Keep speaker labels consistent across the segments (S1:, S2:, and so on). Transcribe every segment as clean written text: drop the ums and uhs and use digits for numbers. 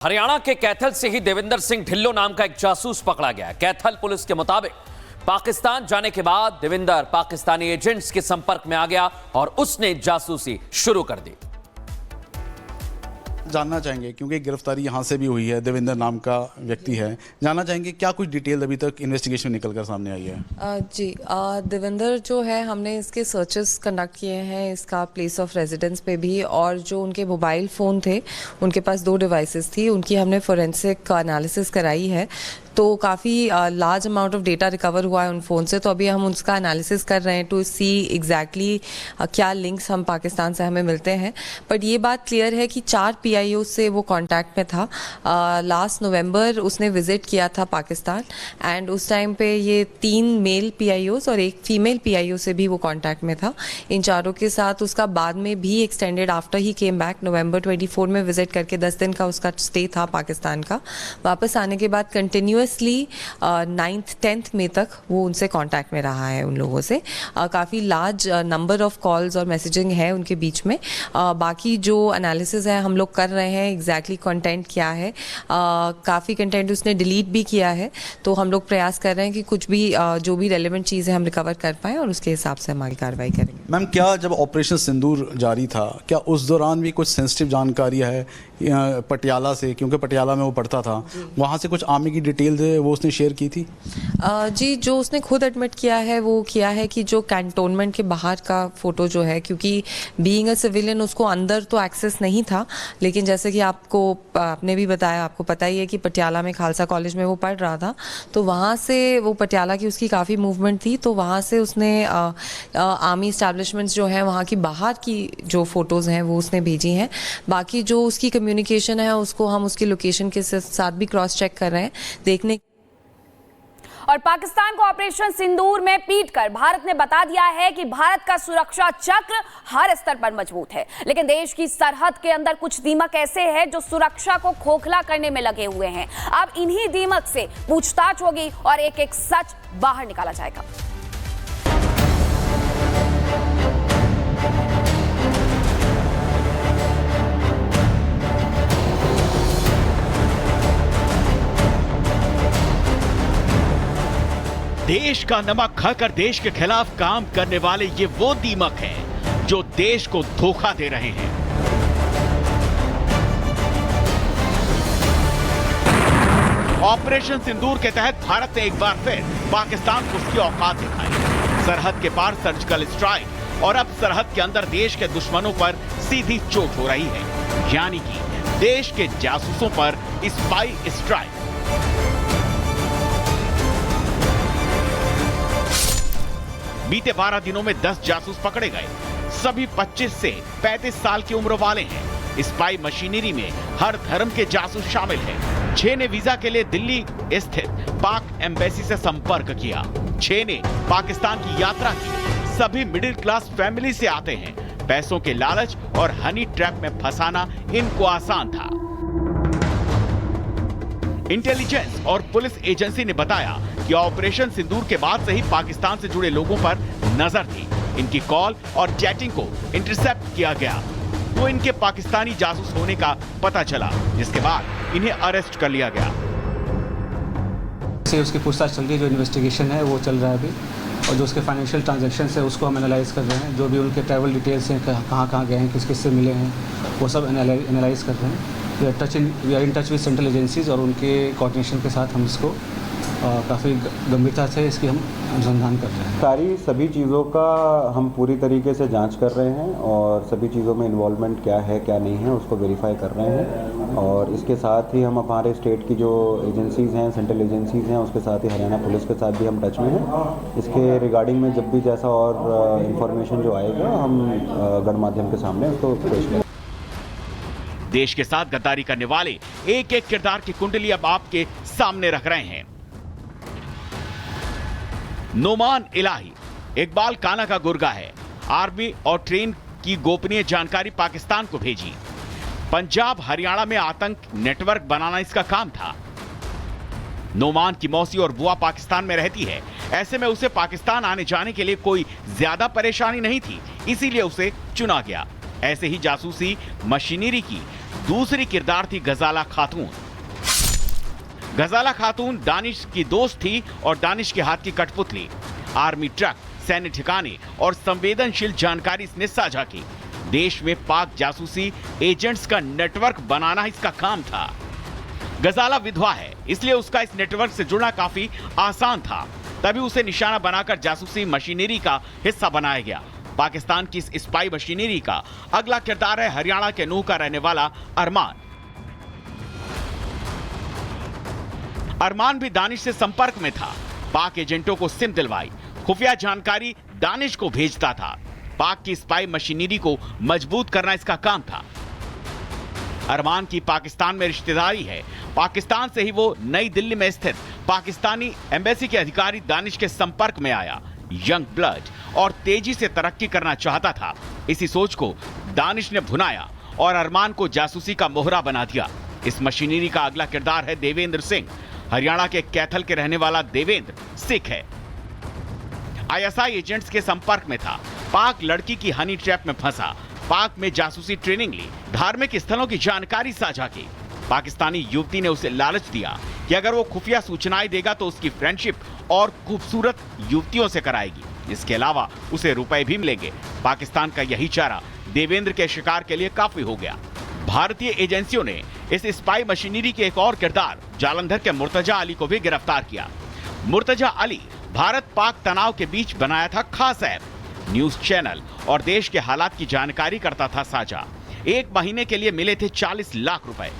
S1: हरियाणा के कैथल से ही देविंदर सिंह ढिल्लो नाम का एक जासूस पकड़ा गया। कैथल पुलिस के मुताबिक पाकिस्तान जाने के बाद देविंदर पाकिस्तानी एजेंट्स के संपर्क में आ गया और उसने जासूसी शुरू कर दी।
S2: जानना चाहेंगे क्योंकि गिरफ्तारी यहाँ से भी हुई है, देविंदर नाम का व्यक्ति है। जानना चाहेंगे क्या कुछ डिटेल अभी तक इन्वेस्टिगेशन निकल कर सामने आई है?
S3: जी देविंदर जो है, हमने इसके सर्चेस कंडक्ट किए हैं, इसका प्लेस ऑफ रेजिडेंस पे भी, और जो उनके मोबाइल फ़ोन थे, उनके पास 2 डिवाइसेस थी, उनकी हमने फोरेंसिक एनालिसिस कराई है। तो काफ़ी large amount of data recover हुआ है उन फ़ोन से। तो अभी हम उसका एनालिसिस कर रहे हैं टू सी एग्जैक्टली क्या लिंक्स हम पाकिस्तान से हमें मिलते हैं। बट ये बात क्लियर है कि 4 PIO से वो कांटेक्ट में था। लास्ट नवंबर उसने विज़िट किया था पाकिस्तान, एंड उस टाइम पे ये 3 मेल PIOs और 1 फीमेल PIO से भी वो कांटेक्ट में था। इन चारों के साथ उसका बाद में भी extended after he came back November 24 में विज़िट करके 10 दिन का उसका स्टे था पाकिस्तान का। वापस आने के बाद कंटिन्यूसली 9th 10th मई तक वो उनसे कांटेक्ट में रहा है उन लोगों से। काफ़ी लार्ज नंबर ऑफ कॉल्स और मैसेजिंग है उनके बीच में। बाकी जो एनालिसिस है हम लोग कर रहे हैं, एग्जैक्टली कंटेंट क्या है। काफ़ी कंटेंट उसने डिलीट भी किया है, तो हम लोग प्रयास कर रहे हैं कि कुछ भी जो भी रेलेवेंट चीज़ है हम रिकवर कर पाएँ और उसके हिसाब से हमारी कार्रवाई करेंगे।
S2: मैम, क्या जब ऑपरेशन सिंदूर जारी था, क्या उस दौरान भी कुछ सेंसिटिव जानकारी है पटियाला से, क्योंकि पटियाला में वो पढ़ता था, वहाँ से कुछ आर्मी की डिटेल वो उसने शेयर की थी?
S3: जी, जो उसने खुद एडमिट किया है वो किया है कि जो कैंटोनमेंट के बाहर का फ़ोटो जो है, क्योंकि बीइंग अ सिविलियन उसको अंदर तो एक्सेस नहीं था, लेकिन जैसे कि आपने भी बताया, आपको पता ही है कि पटियाला में खालसा कॉलेज में वो पढ़ रहा था, तो वहाँ से वो पटियाला की उसकी काफ़ी मूवमेंट थी, तो वहाँ से उसने आर्मी इस्टेब्लिशमेंट्स जो हैं वहाँ की बाहर की जो फ़ोटोज़ हैं वो उसने भेजी हैं। बाकी जो उसकी कम्युनिकेशन है उसको हम उसकी लोकेशन के साथ भी क्रॉस चेक कर रहे हैं देखने।
S4: और पाकिस्तान को ऑपरेशन सिंदूर में पीटकर भारत ने बता दिया है कि भारत का सुरक्षा चक्र हर स्तर पर मजबूत है, लेकिन देश की सरहद के अंदर कुछ दीमक ऐसे हैं जो सुरक्षा को खोखला करने में लगे हुए हैं। अब इन्हीं दीमक से पूछताछ होगी और एक एक सच बाहर निकाला जाएगा।
S5: देश का नमक खाकर देश के खिलाफ काम करने वाले ये वो दीमक हैं जो देश को धोखा दे रहे हैं। ऑपरेशन सिंदूर के तहत भारत ने एक बार फिर पाकिस्तान को उसकी औकात दिखाई। सरहद के पार सर्जिकल स्ट्राइक और अब सरहद के अंदर देश के दुश्मनों पर सीधी चोट हो रही है, यानी कि देश के जासूसों पर स्पाई स्ट्राइक। बीते 12 दिनों में 10 जासूस पकड़े गए। सभी 25 से 35 साल की उम्र वाले हैं। स्पाई मशीनरी में हर धर्म के जासूस शामिल हैं। 6 ने वीजा के लिए दिल्ली स्थित पाक एम्बेसी से संपर्क किया। 6 ने पाकिस्तान की यात्रा की। सभी मिडिल क्लास फैमिली से आते हैं। पैसों के लालच और हनी ट्रैप में फंसाना इनको आसान था। इंटेलिजेंस और पुलिस एजेंसी ने बताया कि ऑपरेशन सिंदूर के बाद से ही पाकिस्तान से जुड़े लोगों पर नजर थी। इनकी कॉल और चैटिंग को इंटरसेप्ट किया गया तो इनके पाकिस्तानी जासूस होने का पता चला, जिसके बाद इन्हें अरेस्ट कर लिया गया।
S6: उसकी पूछताछ चल रही है, जो इन्वेस्टिगेशन है वो चल रहा है अभी, और जो उसके फाइनेंशियल ट्रांजैक्शन है उसको हम एनालाइज कर रहे हैं। जो भी उनके ट्रैवल डिटेल्स हैं, कहाँ गए हैं, किस किस से मिले हैं, वो सब एनालाइज कर रहे हैं। We are in touch with central agencies और उनके कोऑर्डिनेशन के साथ हम इसको काफ़ी गंभीरता से इसकी हम अनुसंधान कर रहे हैं।
S7: सभी चीज़ों का हम पूरी तरीके से जांच कर रहे हैं और सभी चीज़ों में इन्वॉल्वमेंट क्या है क्या नहीं है उसको वेरीफाई कर रहे हैं। और इसके साथ ही हम हमारे स्टेट की जो एजेंसीज़ हैं, सेंट्रल एजेंसीज़ हैं, उसके साथ ही हरियाणा पुलिस के साथ भी हम टच में हैं। इसके रिगार्डिंग में जब भी जैसा और इन्फॉर्मेशन जो आएगा हम गणमाध्यम के सामने उसको पेश करेंगे।
S5: देश के साथ गद्दारी करने वाले एक एक किरदार की कुंडली अब आपके सामने रख रहे हैं। नोमान इलाही इकबाल काना का गुर्गा है। आर्मी और ट्रेन की गोपनीय जानकारी पाकिस्तान को भेजी। पंजाब हरियाणा में आतंक नेटवर्क बनाना इसका काम था। नोमान की मौसी और बुआ पाकिस्तान में रहती है। ऐसे में उसे पाकिस्तान आने जाने के लिए कोई ज्यादा परेशानी नहीं थी, इसीलिए उसे चुना गया। ऐसे ही जासूसी मशीनरी की दूसरी किरदार थी गजाला खातून। गजाला खातून दानिश की दोस्त थी और दानिश के हाथ की कठपुतली। आर्मी ट्रक, सैन्य ठिकाने और संवेदनशील जानकारी इसने साझा की। देश में पाक जासूसी एजेंट्स का नेटवर्क बनाना इसका काम था। गजाला विधवा है, इसलिए उसका इस नेटवर्क से जुड़ना काफी आसान था। तभी उसे निशाना बनाकर जासूसी मशीनरी का हिस्सा बनाया गया। पाकिस्तान की इस स्पाई मशीनरी का अगला किरदार है हरियाणा के नूह का रहने वाला अरमान। अरमान भी दानिश से संपर्क में था। पाक एजेंटों को सिम दिलवाई, खुफिया जानकारी दानिश को भेजता था। पाक की स्पाई मशीनरी को मजबूत करना इसका काम था। अरमान की पाकिस्तान में रिश्तेदारी है। पाकिस्तान से ही वो नई दिल्ली में स्थित पाकिस्तानी एम्बेसी के अधिकारी दानिश के संपर्क में आया। यंग ब्लड और तेजी से तरक्की करना चाहता था। इसी सोच को दानिश ने भुनाया और अरमान को जासूसी का मोहरा बना दिया। इस मशीनरी का अगला किरदार है देवेंद्र सिंह। हरियाणा के कैथल के रहने वाला देवेंद्र सिख है। आईएसआई एजेंट्स के संपर्क में था। पाक लड़की की हनी ट्रैप में फंसा। पाक में जासूसी ट्रेनिंग ली, धार्मिक स्थलों की जानकारी साझा की। पाकिस्तानी युवती ने उसे लालच दिया कि अगर वो खुफिया सूचनाएं देगा तो उसकी फ्रेंडशिप और खूबसूरत युवतियों से कराएगी। इसके अलावा उसे रुपए भी मिलेंगे। पाकिस्तान का यही चारा देवेंद्र के शिकार के लिए काफी हो गया। भारतीय एजेंसियों ने इस स्पाई मशीनरी के एक और किरदार जालंधर के मुर्तजा अली को भी गिरफ्तार किया। मुर्तजा अली भारत पाक तनाव के बीच बनाया था खास ऐप, न्यूज चैनल और देश के हालात की जानकारी करता था साझा। एक महीने के लिए मिले थे 40 लाख रुपए।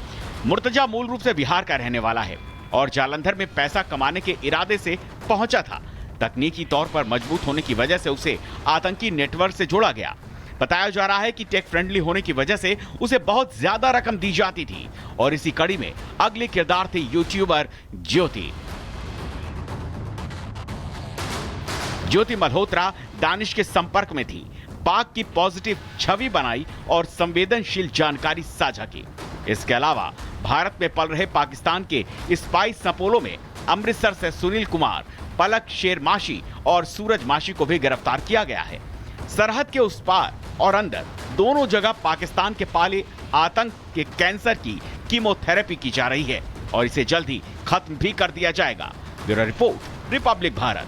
S5: मुर्तजा मूल रूप से बिहार का रहने वाला है और जालंधर में पैसा कमाने के इरादे से पहुंचा था। तकनीकी तौर पर मजबूत होने की वजह से उसे आतंकी नेटवर्क से जोड़ा गया। बताया जा रहा है कि टेक फ्रेंडली होने की वजह से उसे बहुत ज्यादा रकम दी जाती थी। और इसी कड़ी में अगले किरदार थे यूट्यूबर ज्योति। ज्योति मल्होत्रा दानिश के संपर्क में थी। पाक की पॉजिटिव छवि बनाई और संवेदनशील जानकारी साझा की। इसके अलावा भारत में पल रहे पाकिस्तान के स्पाई सपोलों में अमृतसर से सुनील कुमार, पलक शेरमाशी और सूरज माशी को भी गिरफ्तार किया गया है। सरहद के उस पार और अंदर दोनों जगह पाकिस्तान के पाले आतंक के कैंसर की कीमोथेरेपी की जा रही है और इसे जल्द ही खत्म भी कर दिया जाएगा। Bureau report, Republic Bharat.